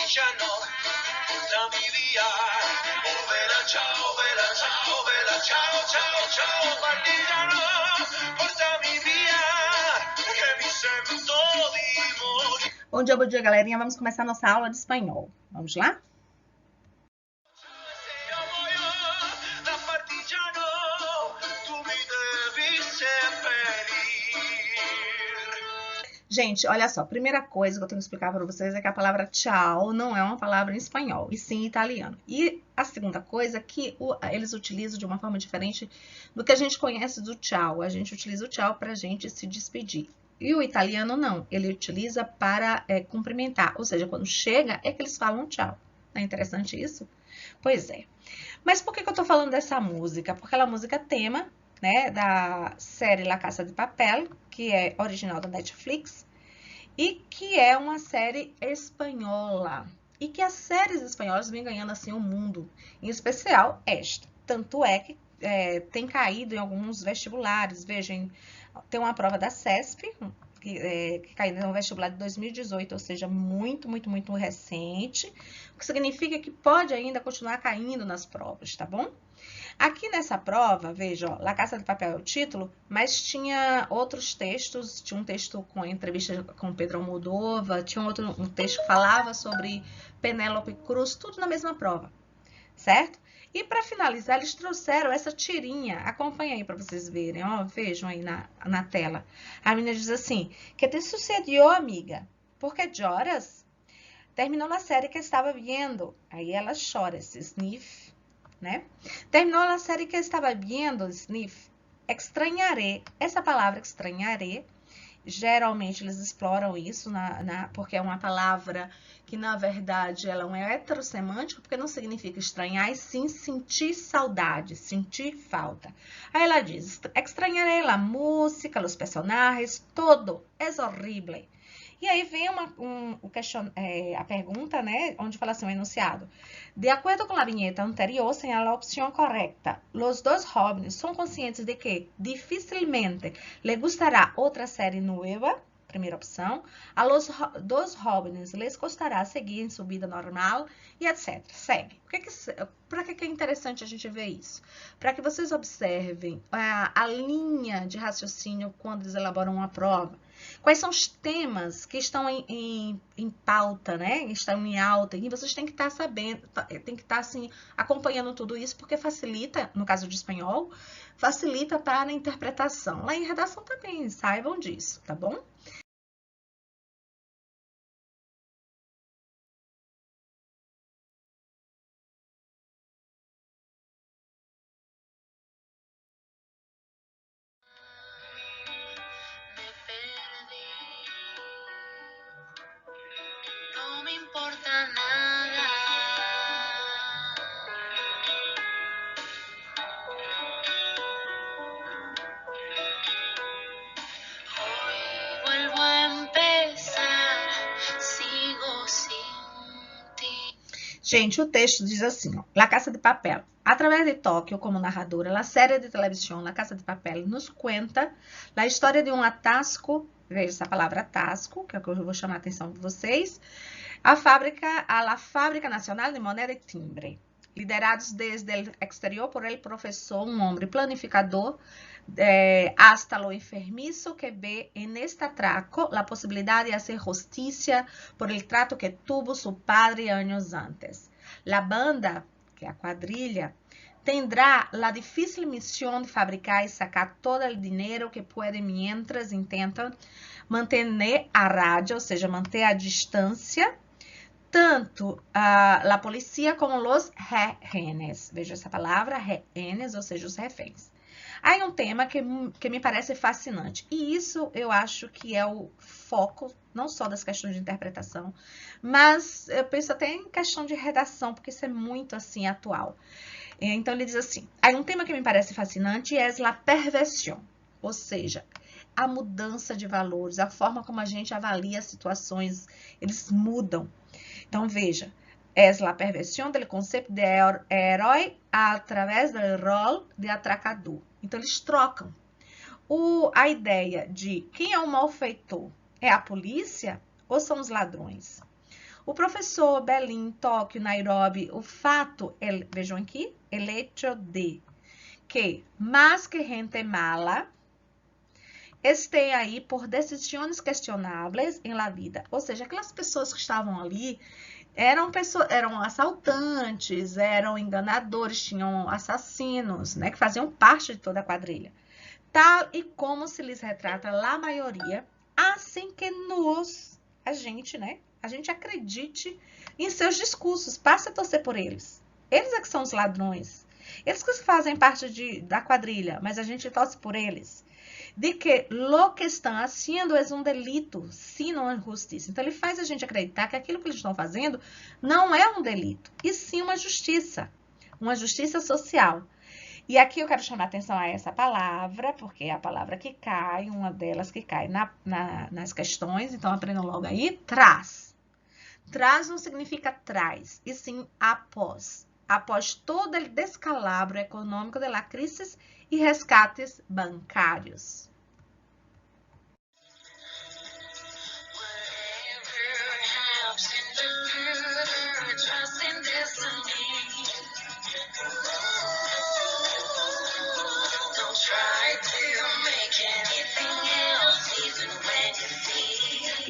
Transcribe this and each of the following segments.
partigiano da mi via. Oh bella ciao, ciao, ciao, ciao, partigiano, portami via, che mi sento di morire. Bom dia, galerinha. Vamos começar nossa aula de espanhol. Vamos lá? Gente, olha só, primeira coisa que eu tenho que explicar para vocês é que a palavra tchau não é uma palavra em espanhol, e sim em italiano. E a segunda coisa é que eles utilizam de uma forma diferente do que a gente conhece do tchau. A gente utiliza o tchau para a gente se despedir. E o italiano não, ele utiliza para cumprimentar, ou seja, quando chega é que eles falam tchau. Não é interessante isso? Pois é. Mas por que eu tô falando dessa música? Porque ela é a música tema, né, da série La Casa de Papel, que é original da Netflix, e que é uma série espanhola. E que as séries espanholas vêm ganhando assim o mundo, em especial esta. Tanto é que tem caído em alguns vestibulares. Vejam, tem uma prova da CESP, que caiu no vestibular de 2018, ou seja, muito recente, o que significa que pode ainda continuar caindo nas provas, tá bom? Aqui nessa prova, veja, ó, La Casa de Papel é o título, mas tinha outros textos, tinha um texto com entrevista com Pedro Almodóvar, tinha um texto que falava sobre Penélope Cruz, tudo na mesma prova, certo? E para finalizar, eles trouxeram essa tirinha, acompanha aí para vocês verem, ó, vejam aí na tela. A menina diz assim, que te sucedió, amiga? ¿Por qué lloras? Terminou a série que estava vendo. Aí ela chora, esse sniff, né? Terminou a série que estava vendo, sniff. Extrañaré. Essa palavra extrañaré, geralmente eles exploram isso, porque é uma palavra que, na verdade, ela é heterossemântica, porque não significa estranhar, e sim sentir saudade, sentir falta. Aí ela diz, extrañaré la música, los personagens, todo, es horrible. E aí vem a pergunta, né, onde fala assim, o enunciado. De acordo com a vinheta anterior, señala a opção correta. Los dos jóvenes são conscientes de que dificilmente le gustará outra série nova, primeira opção. A los dos jóvenes les costará seguir em sua vida normal e etc. Segue. Para que é interessante a gente ver isso? Para que vocês observem a linha de raciocínio quando eles elaboram uma prova. Quais são os temas que estão em pauta, né? Estão em alta, e vocês têm que estar sabendo, tem que estar assim, acompanhando tudo isso, porque facilita, no caso de espanhol, facilita para a interpretação. Lá em redação também, saibam disso, tá bom? No me importa nada. Hoy vuelvo a empezar, sigo sin ti. Gente, o texto diz assim, ó, La Casa de Papel. Através de Tóquio, como narradora, a série de televisão La Casa de Papel nos conta a história de um atasco, veja essa palavra atasco, que é o que eu vou chamar a atenção de vocês, a la Fábrica Nacional de Moneda e Timbre, liderados desde o exterior por el professor, um homem planificador, hasta lo enfermizo que ve en este atraco la posibilidad de hacer justicia por el trato que tuvo su padre años antes. La banda, que é a quadrilha, tendrá la difícil misión de fabricar y sacar todo el dinero que puede mientras intentan mantener a rádio, ou seja, manter a distância, tanto a polícia como os rehenes. Veja essa palavra, rehenes, ou seja, os reféns. Aí um tema que me parece fascinante, e isso eu acho que é o foco, não só das questões de interpretação, mas eu penso até em questão de redação, porque isso é muito assim atual. Então ele diz assim, aí um tema que me parece fascinante é la perversión, ou seja, a mudança de valores, a forma como a gente avalia as situações, eles mudam. Então veja, es la perversión del concepto de herói através do rol de atracador. Então, eles trocam. A ideia de quem é o malfeitor? É a polícia ou são os ladrões? O professor, Berlim, Tóquio, Nairobi, o fato, vejam aqui, el hecho de que más que gente mala estén aí por decisões questionáveis em la vida. Ou seja, aquelas pessoas que estavam ali eram assaltantes, eram enganadores, tinham assassinos, né, que faziam parte de toda a quadrilha. Tal e como se lhes retrata a maioria, assim que a gente acredite em seus discursos, passe a torcer por eles. Eles é que são os ladrões. Eles que fazem parte da quadrilha, mas a gente torce por eles. De que lo que estão haciendo é um delito, se não é justiça. Então, ele faz a gente acreditar que aquilo que eles estão fazendo não é um delito, e sim uma justiça social. E aqui eu quero chamar a atenção a essa palavra, porque é a palavra que cai, uma delas que cai nas questões, então aprendam logo aí, traz. Traz não significa traz, e sim após. Após todo o descalabro econômico da crise e resgates bancários.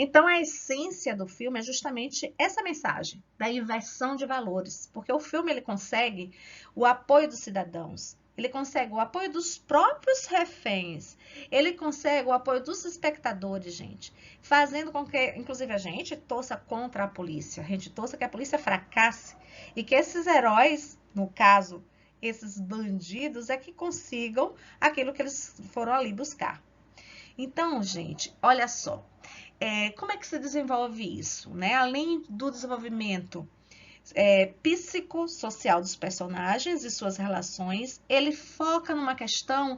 Então, a essência do filme é justamente essa mensagem da inversão de valores, porque o filme ele consegue o apoio dos cidadãos, ele consegue o apoio dos próprios reféns, ele consegue o apoio dos espectadores, gente, fazendo com que, inclusive, a gente torça contra a polícia, a gente torça que a polícia fracasse e que esses heróis, no caso, esses bandidos, é que consigam aquilo que eles foram ali buscar. Então, gente, olha só. Como é que se desenvolve isso, né? Além do desenvolvimento psicossocial dos personagens e suas relações, ele foca numa questão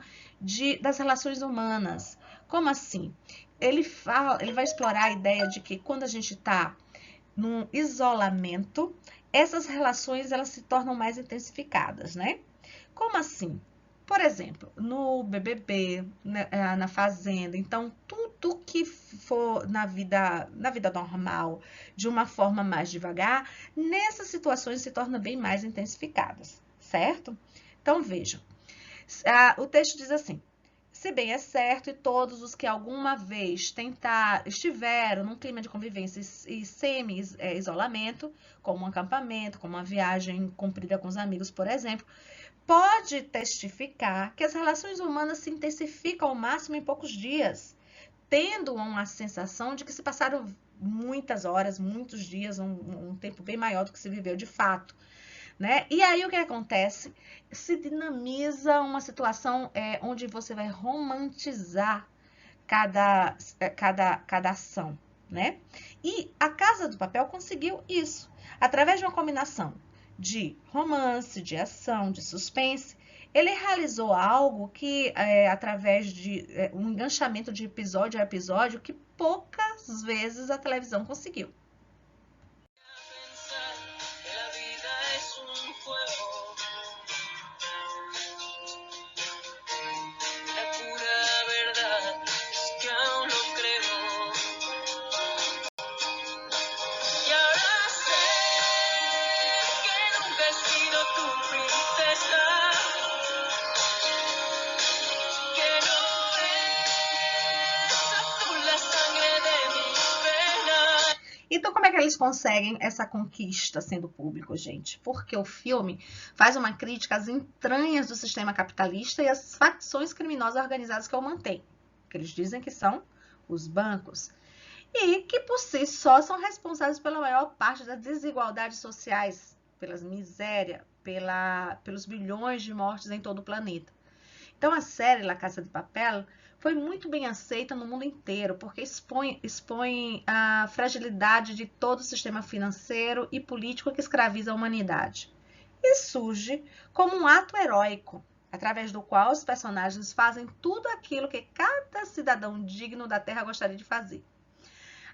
das relações humanas. Como assim? Ele vai explorar a ideia de que quando a gente está num isolamento, essas relações elas se tornam mais intensificadas, né? Como assim? Por exemplo, no BBB, na Fazenda, então tudo que for na vida normal, de uma forma mais devagar, nessas situações se torna bem mais intensificadas, certo? Então vejam, o texto diz assim: se bem é certo e todos os que alguma vez estiveram num clima de convivência e semi-isolamento, como um acampamento, como uma viagem cumprida com os amigos, por exemplo, pode testificar que as relações humanas se intensificam ao máximo em poucos dias, tendo uma sensação de que se passaram muitas horas, muitos dias, um tempo bem maior do que se viveu de fato, né? E aí o que acontece? Se dinamiza uma situação onde você vai romantizar cada ação, né? E a Casa do Papel conseguiu isso, através de uma combinação de romance, de ação, de suspense. Ele realizou algo que, através de um enganchamento de episódio a episódio, que poucas vezes a televisão conseguiu. Então, como é que eles conseguem essa conquista sendo público, gente? Porque o filme faz uma crítica às entranhas do sistema capitalista e às facções criminosas organizadas que o mantém, que eles dizem que são os bancos, e que por si só são responsáveis pela maior parte das desigualdades sociais, pelas miséria, pelos bilhões de mortes em todo o planeta. Então, a série La Casa de Papel foi muito bem aceita no mundo inteiro, porque expõe a fragilidade de todo o sistema financeiro e político que escraviza a humanidade. E surge como um ato heróico, através do qual os personagens fazem tudo aquilo que cada cidadão digno da Terra gostaria de fazer.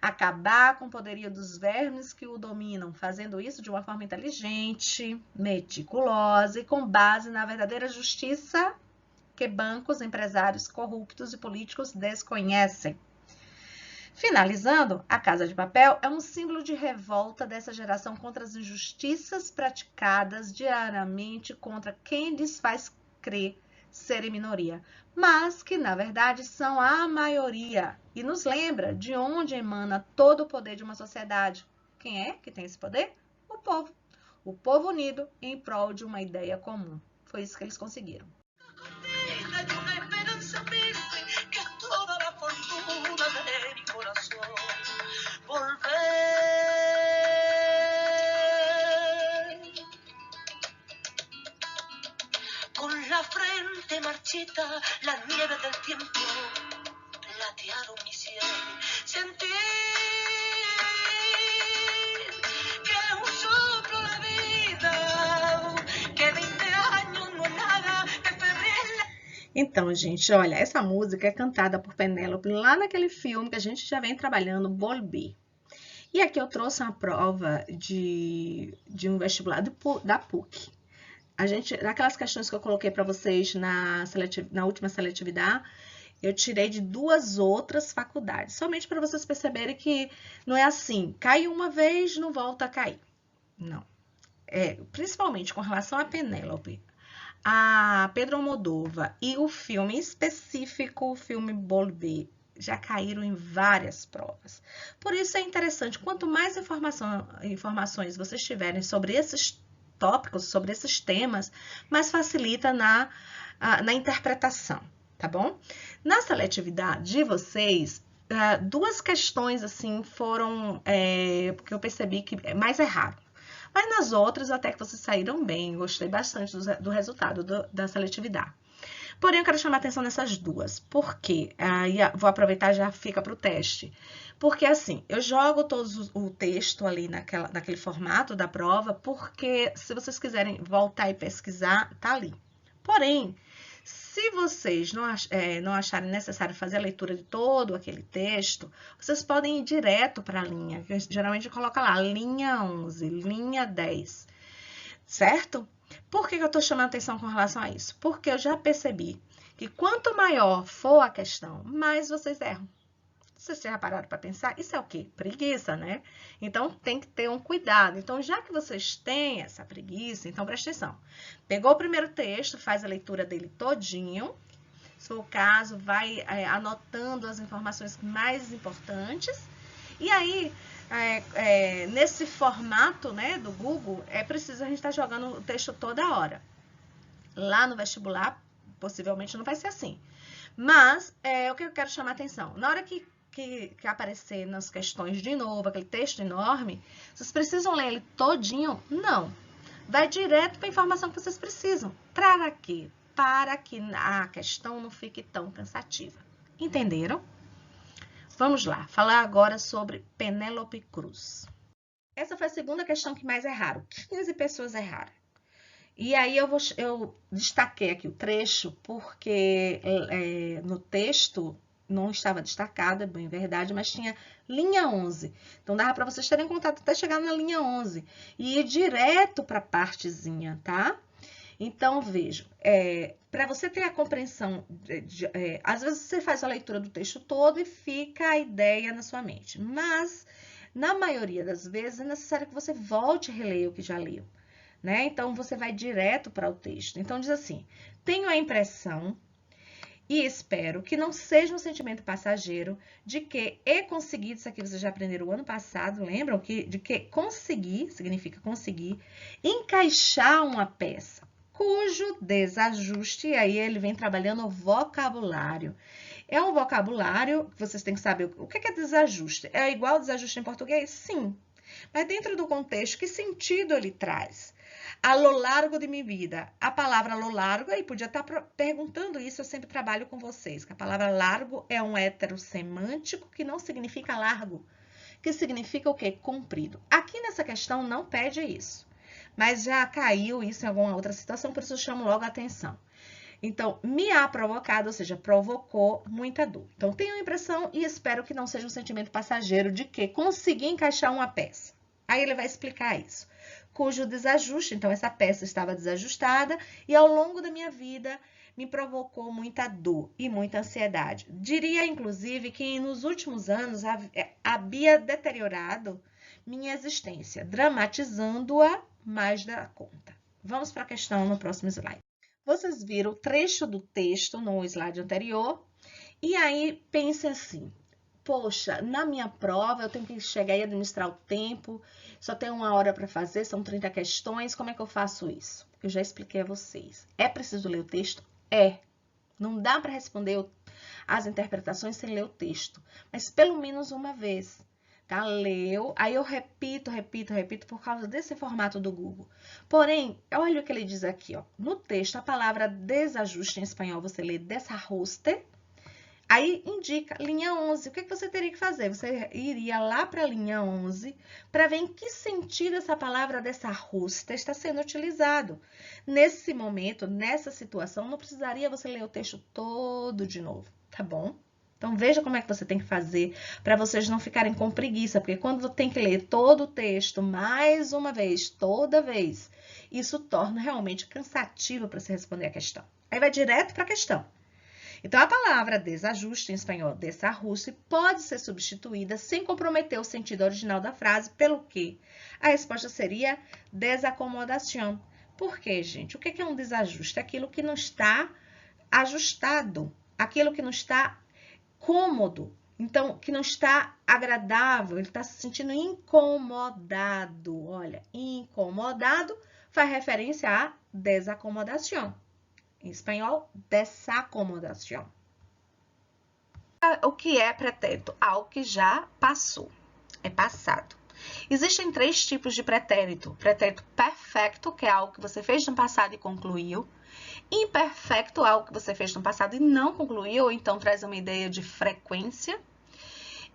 Acabar com o poderio dos vermes que o dominam, fazendo isso de uma forma inteligente, meticulosa e com base na verdadeira justiça que bancos, empresários corruptos e políticos desconhecem. Finalizando, a Casa de Papel é um símbolo de revolta dessa geração contra as injustiças praticadas diariamente contra quem lhes faz crer serem minoria, mas que, na verdade, são a maioria. E nos lembra de onde emana todo o poder de uma sociedade. Quem é que tem esse poder? O povo. O povo unido em prol de uma ideia comum. Foi isso que eles conseguiram. Frente marchita, la nieve del tiempo platearon mi cielo. Sentí que es un soplo la vida, que 20 años no es nada, que febril. Então, gente, olha, essa música é cantada por Penélope lá naquele filme que a gente já vem trabalhando, Bolbi. E aqui eu trouxe uma prova de um vestibular da PUC. Naquelas questões que eu coloquei para vocês na última seletividade, eu tirei de 2 outras faculdades, somente para vocês perceberem que não é assim, cai uma vez, não volta a cair. Não. Principalmente com relação a Penélope, a Pedro Almodóvar e o filme específico, o filme Bolbi, já caíram em várias provas. Por isso é interessante, quanto mais informações vocês tiverem sobre esses tópicos, sobre esses temas, mais facilita na interpretação, tá bom? Na seletividade de vocês, 2 questões assim foram que eu percebi que mais erraram. Mas nas outras até que vocês saíram bem, gostei bastante do resultado da seletividade. Porém, eu quero chamar a atenção nessas 2, porque vou aproveitar e já fica para o teste. Porque assim, eu jogo todo o texto ali naquele formato da prova, porque se vocês quiserem voltar e pesquisar, tá ali. Porém, se vocês não acharem necessário fazer a leitura de todo aquele texto, vocês podem ir direto para a linha, que geralmente coloca lá, linha 11, linha 10, certo? Por que eu estou chamando atenção com relação a isso? Porque eu já percebi que quanto maior for a questão, mais vocês erram. Vocês já pararam para pensar? Isso é o quê? Preguiça, né? Então, tem que ter um cuidado. Então, já que vocês têm essa preguiça, então presta atenção. Pegou o primeiro texto, faz a leitura dele todinho. Se for o caso, vai anotando as informações mais importantes. E aí, nesse formato, né, do Google, é preciso a gente estar jogando o texto toda hora. Lá no vestibular, possivelmente não vai ser assim. Mas, o que eu quero chamar a atenção? Na hora que aparecer nas questões de novo, aquele texto enorme, vocês precisam ler ele todinho? Não. Vai direto para a informação que vocês precisam. Para quê? Para que a questão não fique tão cansativa. Entenderam? Vamos lá, falar agora sobre Penélope Cruz. Essa foi a segunda questão que mais erraram. 15 pessoas erraram. E aí eu destaquei aqui o trecho, porque no texto não estava destacada, bem verdade, mas tinha linha 11. Então, dava para vocês terem contato até chegar na linha 11 e ir direto para a partezinha, tá? Então, vejam, para você ter a compreensão, às vezes você faz a leitura do texto todo e fica a ideia na sua mente, mas, na maioria das vezes, é necessário que você volte a reler o que já leu, né? Então, você vai direto para o texto. Então, diz assim, tenho a impressão e espero que não seja um sentimento passageiro de que conseguir, isso aqui vocês já aprenderam o ano passado, lembram? De que conseguir, significa conseguir, encaixar uma peça, cujo desajuste, aí ele vem trabalhando o vocabulário. É um vocabulário que vocês têm que saber o que é desajuste. É igual desajuste em português? Sim. Mas dentro do contexto, que sentido ele traz? A lo largo de minha vida. A palavra lo largo, aí podia estar perguntando isso, eu sempre trabalho com vocês, que a palavra largo é um heterossemântico que não significa largo, que significa o quê? Comprido. Aqui nessa questão não pede isso, mas já caiu isso em alguma outra situação, por isso eu chamo logo a atenção. Então, me há provocado, ou seja, provocou muita dor. Então, tenho a impressão e espero que não seja um sentimento passageiro de que consegui encaixar uma peça. Aí ele vai explicar isso. Cujo desajuste, então essa peça estava desajustada e ao longo da minha vida me provocou muita dor e muita ansiedade. Diria, inclusive, que nos últimos anos havia deteriorado minha existência, dramatizando-a mais da conta. Vamos para a questão no próximo slide. Vocês viram o trecho do texto no slide anterior, e aí pense assim, poxa, na minha prova eu tenho que chegar e administrar o tempo, só tenho 1 hora para fazer, são 30 questões, como é que eu faço isso? Eu já expliquei a vocês. É preciso ler o texto? É. Não dá para responder as interpretações sem ler o texto, mas pelo menos uma vez. Tá? Leu, aí eu repito por causa desse formato do Google. Porém, olha o que ele diz aqui, ó. No texto, a palavra desajuste em espanhol, você lê desajuste, aí indica linha 11. O que você teria que fazer? Você iria lá para a linha 11 para ver em que sentido essa palavra desajuste está sendo utilizado. Nesse momento, nessa situação, não precisaria você ler o texto todo de novo, tá bom? Então, veja como é que você tem que fazer para vocês não ficarem com preguiça, porque quando tem que ler todo o texto mais uma vez, toda vez, isso torna realmente cansativo para se responder a questão. Aí vai direto para a questão. Então, a palavra desajuste, em espanhol, desajuste, pode ser substituída sem comprometer o sentido original da frase, pelo que a resposta seria desacomodação. Por quê, gente? O que é um desajuste? Aquilo que não está ajustado, aquilo que não está cômodo, então, que não está agradável, ele está se sentindo incomodado. Olha, incomodado faz referência a desacomodação. Em espanhol, desacomodação. O que é pretérito? Algo que já passou, é passado. Existem 3 tipos de pretérito. Pretérito perfecto, que é algo que você fez no passado e concluiu. Imperfecto, algo que você fez no passado e não concluiu, ou então traz uma ideia de frequência.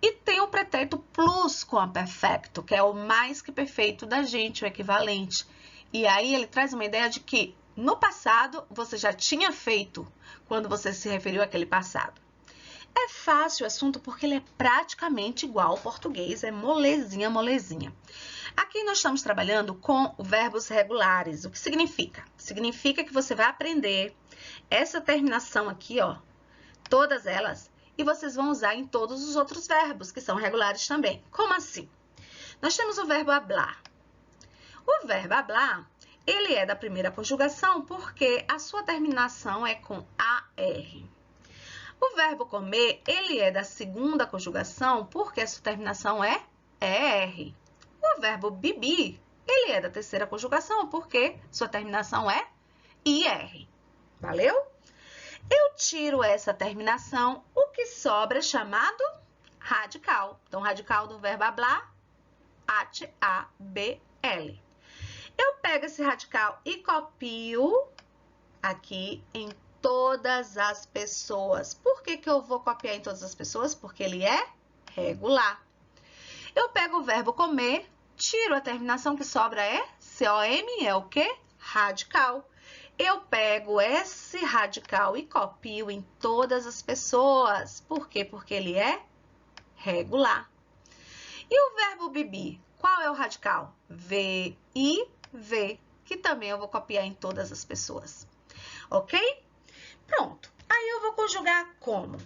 E tem o pretérito plus com a perfecto, que é o mais que perfeito da gente, o equivalente. E aí ele traz uma ideia de que no passado você já tinha feito quando você se referiu àquele passado. É fácil o assunto porque ele é praticamente igual ao português, é molezinha, molezinha. Aqui nós estamos trabalhando com verbos regulares. O que significa? Significa que você vai aprender essa terminação aqui, ó, todas elas, e vocês vão usar em todos os outros verbos, que são regulares também. Como assim? Nós temos o verbo hablar. O verbo hablar, ele é da primeira conjugação porque a sua terminação é com AR. O verbo comer, ele é da segunda conjugação porque a sua terminação é ER. O verbo beber, ele é da terceira conjugação porque sua terminação é IR. Valeu? Eu tiro essa terminação, o que sobra é chamado radical. Então, radical do verbo hablar, ABL. Eu pego esse radical e copio aqui em todas as pessoas. Por que eu vou copiar em todas as pessoas? Porque ele é regular. Eu pego o verbo comer, tiro a terminação que sobra é COM, é o quê? Radical. Eu pego esse radical e copio em todas as pessoas. Por quê? Porque ele é regular. E o verbo beber, qual é o radical? VIV, que também eu vou copiar em todas as pessoas. Ok? Pronto. Aí eu vou conjugar como?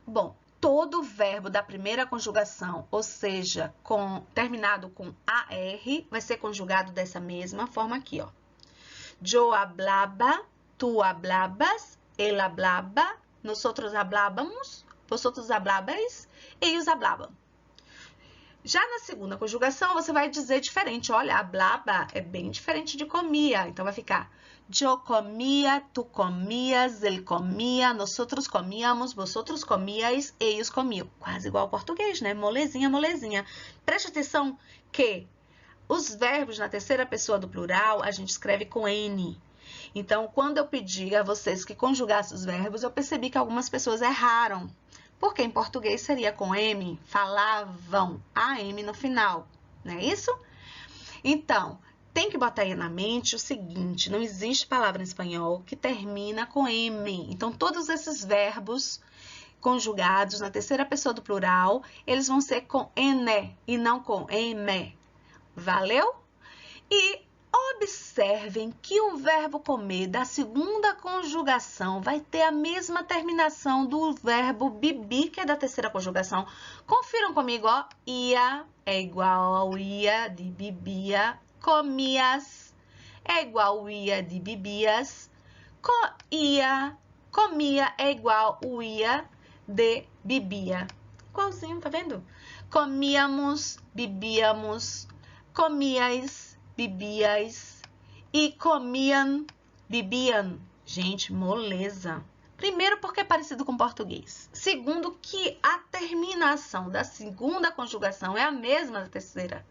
Bom, todo verbo da primeira conjugação, ou seja, terminado com AR, vai ser conjugado dessa mesma forma aqui, ó. Yo hablaba, tú hablabas, él hablaba, nosotros hablábamos, vosotros hablabais, ellos hablaban. Já na segunda conjugação, você vai dizer diferente. Olha, hablaba é bem diferente de comia. Então, vai ficar yo comia, tú comias, él comia, nosotros comíamos, vosotros comíais, ellos comiam. Quase igual ao português, né? Molezinha, molezinha. Preste atenção que os verbos na terceira pessoa do plural, a gente escreve com N. Então, quando eu pedi a vocês que conjugassem os verbos, eu percebi que algumas pessoas erraram. Porque em português seria com M, falavam, AM no final, não é isso? Então, tem que botar aí na mente o seguinte, não existe palavra em espanhol que termina com M. Então, todos esses verbos conjugados na terceira pessoa do plural, eles vão ser com N e não com M. Valeu? E Observem que o verbo comer da segunda conjugação vai ter a mesma terminação do verbo beber, que é da terceira conjugação. Confiram comigo, ó. Ia é igual ao ia de bebia. Comias é igual ao ia de bebias. Comia é igual ao ia de bebia. Igualzinho, tá vendo? Comíamos, bebíamos, comias, bebias e comiam, bebiam. Gente, moleza. Primeiro, porque é parecido com português. Segundo, que a terminação da segunda conjugação é a mesma da terceira.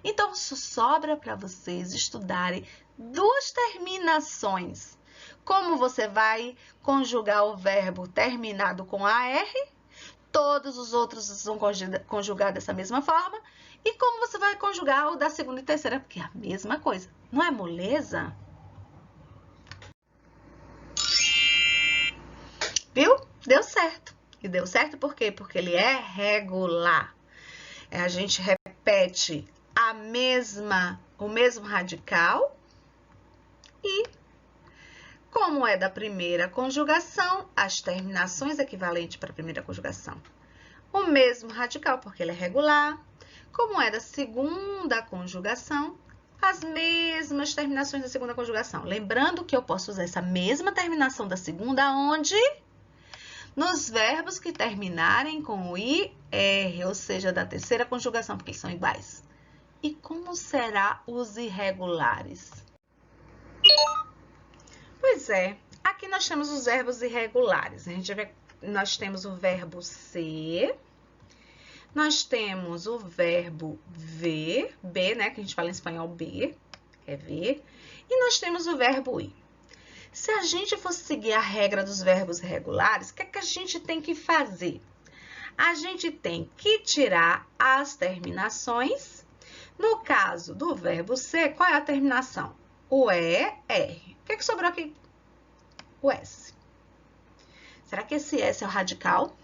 Então, sobra para vocês estudarem duas terminações. Como você vai conjugar o verbo terminado com AR, todos os outros são conjugados dessa mesma forma. E como você vai conjugar o da segunda e terceira, porque é a mesma coisa. Não é moleza? Viu? Deu certo. E deu certo por quê? Porque ele é regular. A gente repete o mesmo radical e, como é da primeira conjugação, as terminações equivalentes para a primeira conjugação. O mesmo radical, porque ele é regular. Como é da segunda conjugação, as mesmas terminações da segunda conjugação. Lembrando que eu posso usar essa mesma terminação da segunda onde? Nos verbos que terminarem com o IR, ou seja, da terceira conjugação, porque eles são iguais. E como será os irregulares? Pois é, aqui nós temos os verbos irregulares. Nós temos o verbo ser, nós temos o verbo ver, B, né, que a gente fala em espanhol B, é ver, e nós temos o verbo ir. Se a gente fosse seguir a regra dos verbos irregulares, o que é que a gente tem que fazer? A gente tem que tirar as terminações. No caso do verbo ser, qual é a terminação? O E, R. O que é que sobrou aqui? O S. Será que esse S é o radical?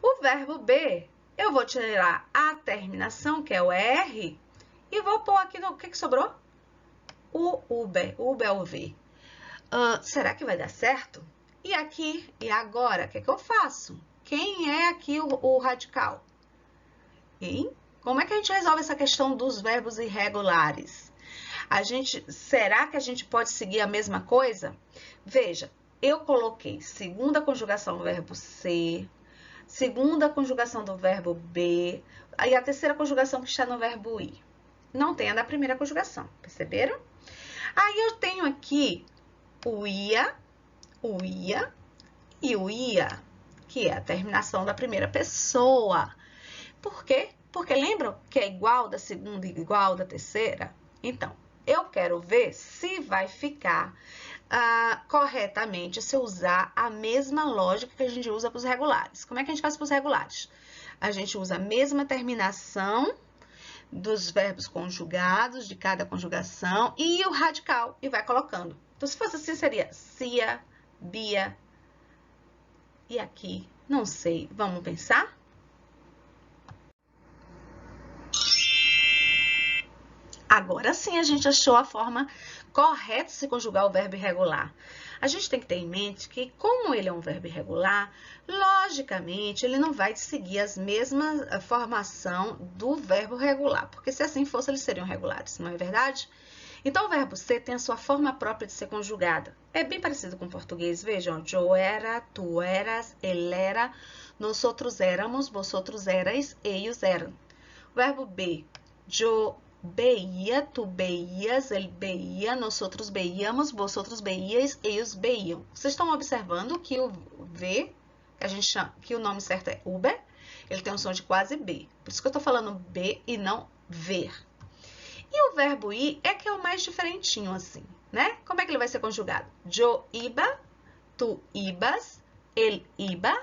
O verbo B, eu vou tirar a terminação, que é o R, e vou pôr aqui no... O que sobrou? O UB. O UB é o V. Será que vai dar certo? E aqui, e agora, o que é que eu faço? Quem é aqui o radical? Hein? Como é que a gente resolve essa questão dos verbos irregulares? Será que a gente pode seguir a mesma coisa? Veja, eu coloquei segunda conjugação do verbo ser, segunda conjugação do verbo be, e a terceira conjugação que está no verbo ir. Não tem a da primeira conjugação, perceberam? Aí eu tenho aqui o ia e o ia, que é a terminação da primeira pessoa. Por quê? Porque lembram que é igual da segunda e igual da terceira? Então, eu quero ver se vai ficar corretamente se eu usar a mesma lógica que a gente usa para os regulares. Como é que a gente faz para os regulares? A gente usa a mesma terminação dos verbos conjugados, de cada conjugação, e o radical, e vai colocando. Então, se fosse assim, seria cia, bia, e aqui, não sei, vamos pensar? Agora sim a gente achou a forma correta de se conjugar o verbo irregular. A gente tem que ter em mente que, como ele é um verbo irregular, logicamente ele não vai seguir a mesma formação do verbo regular, porque se assim fosse, eles seriam regulares, não é verdade? Então, o verbo ser tem a sua forma própria de ser conjugada. É bem parecido com o português, vejam, eu era, tu eras, ele era, nós outros éramos, vosotros erais, eles eram. O verbo be, eu beia, tu beias, ele beia, nós outros beiamos, vosotros beias, eles beiam. Vocês estão observando que o V, que a gente chama, que o nome certo é Uber, ele tem um som de quase B. Por isso que eu estou falando B e não ver. E o verbo ir é que é o mais diferentinho assim, né? Como é que ele vai ser conjugado? Eu iba, tu ibas, ele iba,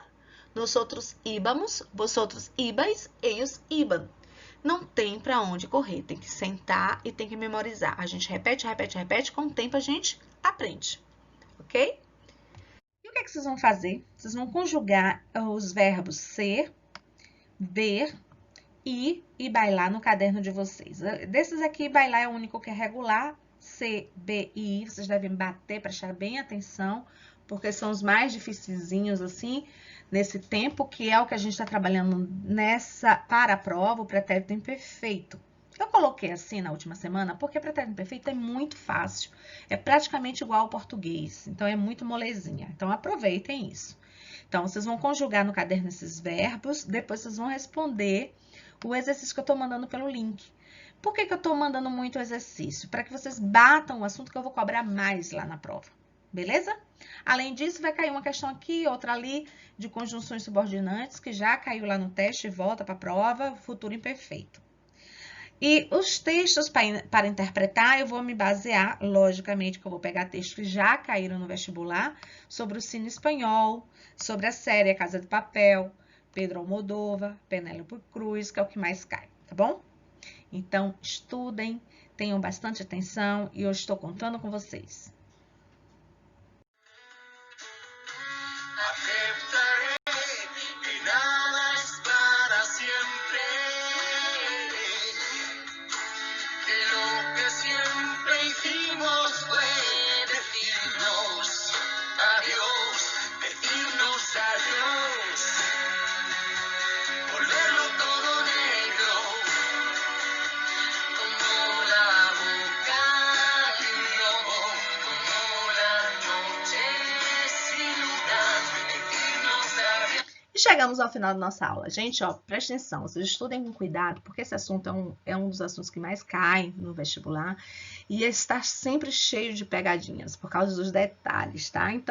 nós outros íbamos, vosotros ibais, eles ibam. Não tem para onde correr, tem que sentar e tem que memorizar. A gente repete, repete, repete, com o tempo a gente aprende, ok? E o que é que vocês vão fazer? Vocês vão conjugar os verbos ser, ver, I e bailar no caderno de vocês. Desses aqui, bailar é o único que é regular. C, B e I, vocês devem bater, prestar bem atenção, porque são os mais dificilzinhos, assim, nesse tempo, que é o que a gente está trabalhando para a prova, o pretérito imperfeito. Eu coloquei assim na última semana, porque pretérito imperfeito é muito fácil, é praticamente igual ao português, então é muito molezinha. Então, aproveitem isso. Então, vocês vão conjugar no caderno esses verbos, depois vocês vão responder o exercício que eu estou mandando pelo link. Por que eu estou mandando muito exercício? Para que vocês batam o assunto que eu vou cobrar mais lá na prova, beleza? Além disso, vai cair uma questão aqui, outra ali, de conjunções subordinantes, que já caiu lá no teste e volta para a prova, futuro imperfeito. E os textos para interpretar, eu vou me basear, logicamente, que eu vou pegar textos que já caíram no vestibular, sobre o Cine Espanhol, sobre a série A Casa de Papel, Pedro Almodóvar, Penélope Cruz, que é o que mais cai, tá bom? Então, estudem, tenham bastante atenção e eu estou contando com vocês. Chegamos ao final da nossa aula. Gente, ó, presta atenção, vocês estudem com cuidado, porque esse assunto é um dos assuntos que mais caem no vestibular e está sempre cheio de pegadinhas, por causa dos detalhes, tá? Então,